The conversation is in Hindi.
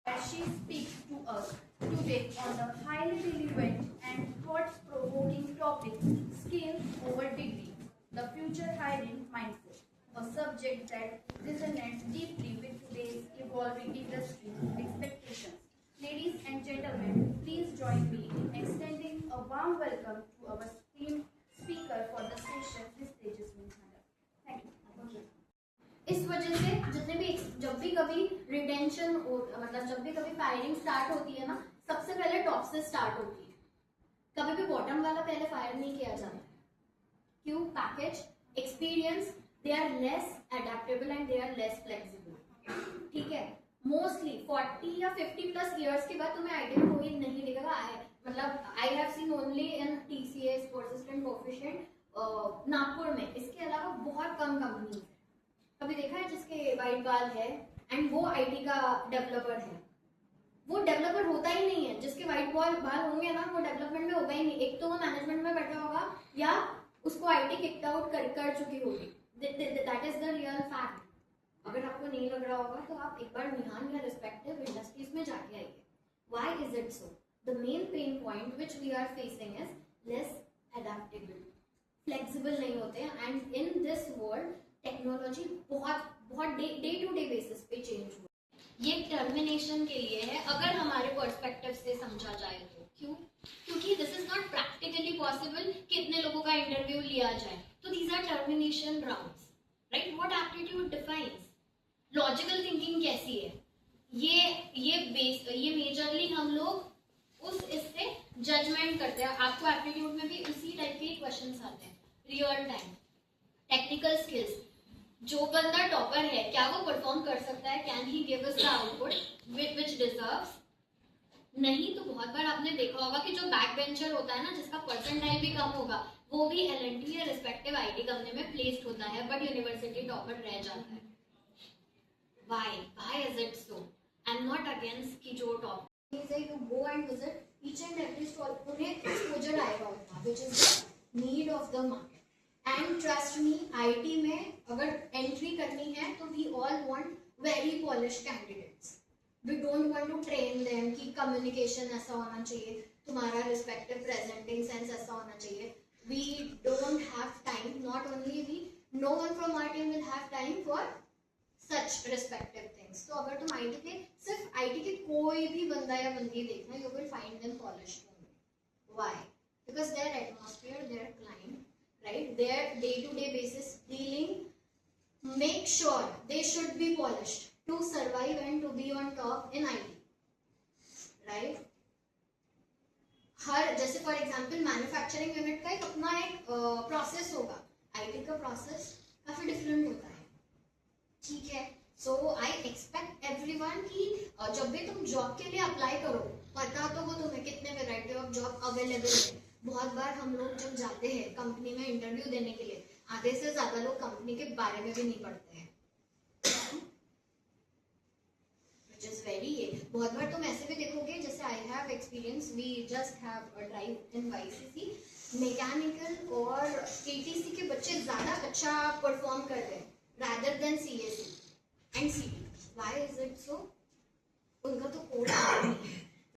as she speaks to us today on the highly relevant and thought-provoking topic, Skill over Degree, the future hiring mindset, a subject that resonates deeply with today's evolving industry expectations. Ladies and gentlemen, please join me in extending a warm welcome to our esteemed speaker for the session, Ms. Tejaswini Madam. Thank you. इस वजह से जितने भी जब भी कभी रिटेंशन मतलब जब भी कभी फायरिंग स्टार्ट होती है ना, सबसे पहले टॉप से स्टार्ट होती है. कभी भी बॉटम वाला पहले फायर नहीं किया जाता. क्यों? Package, experience, they are less adaptable and they are less flexible. ठीक है, मोस्टली 40 या 50 प्लस इयर्स के बाद तुम्हें आईटी में कोई नहीं दिखेगा. मतलब I have seen only in TCS, persistent, coefficient Nagpur में. इसके अलावा बहुत कम कंपनी. कभी देखा है जिसके वाइट बाल है एंड वो आईटी का डेवलपर है? वो डेवलपर होता ही नहीं है. जिसके वाइट बाल होंगे ना, वो डेवलपमेंट में होगा ही नहीं. एक तो वो मैनेजमेंट में बैठा होगा या उसको आईटी किक्ड आउट कर चुकी होगी. That is the real fact. अगर आपको नहीं लग रहा होगा तो आप एक बार निहान या रिस्पेक्टिव इंडस्ट्रीज में जाके आइए. Why is it so? The main pain point which we are facing is less adaptable, flexible नहीं होते हैं. And in this world technology बहुत डे टू डे बेसिस पे चेंज हो. ये टर्मिनेशन के लिए है अगर हमारे पर्सपेक्टिव से समझा जाए तो. क्यों? क्योंकि this is not practically possible कि इतने लोगों का इंटरव्यू लिया जाए. तो these are termination rounds, right? What aptitude defines? Logical thinking कैसी है? ये मेजरली हम लोग इससे जजमेंट करते हैं. आपको एप्टीट्यूड में भी उसी टाइप के क्वेश्चंस आते हैं. Real time, technical skills. जो बंदा टॉपर है, क्या वो परफॉर्म कर सकता है? Can he give us the output which deserves? नहीं. तो बहुत बार आपने देखा होगा कि जो बैक बेंचर होता है ना, जिसका परसेंटाइल भी कम होगा, वो भी एलएनटी या रिस्पेक्टिव आईटी कंपनी में प्लेस्ड होता है, बट यूनिवर्सिटी टॉपर रह जाता है. Why is it so? I'm not against कि जो top you go and visit each and every stall. उन्हें एक्सपोजर आएगा उतना, which is the need of the market. And trust me, IT में अगर एंट्री करनी है तो we all want very polish candidates. We don't want to train them कि कम्युनिकेशन ऐसा होना चाहिए, तुम्हारा रिस्पेक्टिव प्रेजेंटिंग सेंस ऐसा होना चाहिए. We don't have time. Not only we, no one from our team will have time for such respective things. तो अगर तुम आईटी के सिर्फ आईटी के कोई भी बंदा या बंदी देखना, you will find them polished only. Why? Because their atmosphere, their client, right, their day-to-day basis dealing, make sure they should be polished to survive and to be on top in IT, right? हर जैसे फॉर एग्जांपल मैन्युफैक्चरिंग यूनिट का एक अपना एक प्रोसेस होगा. आईटी का प्रोसेस काफी डिफरेंट होता है. ठीक है, सो आई एक्सपेक्ट एवरीवन कि जब भी तुम जॉब के लिए अप्लाई करो, पता तो वो तुम्हें कितने वैरायटी ऑफ जॉब अवेलेबल है. बहुत बार हम लोग जब जाते हैं कंपनी में इंटरव्यू देने के लिए, आधे से ज्यादा लोग कंपनी के बारे में भी नहीं पढ़ते हैं. Which is very बहुत बार तुम ऐसे भी देखोगे, जैसे I have experience, we just have a drive in YCC, mechanical और केटीसी के बच्चे ज्यादा अच्छा परफॉर्म कर रहे हैं rather than CSC and CT. Why is it so? उनका तो कोड नहीं है.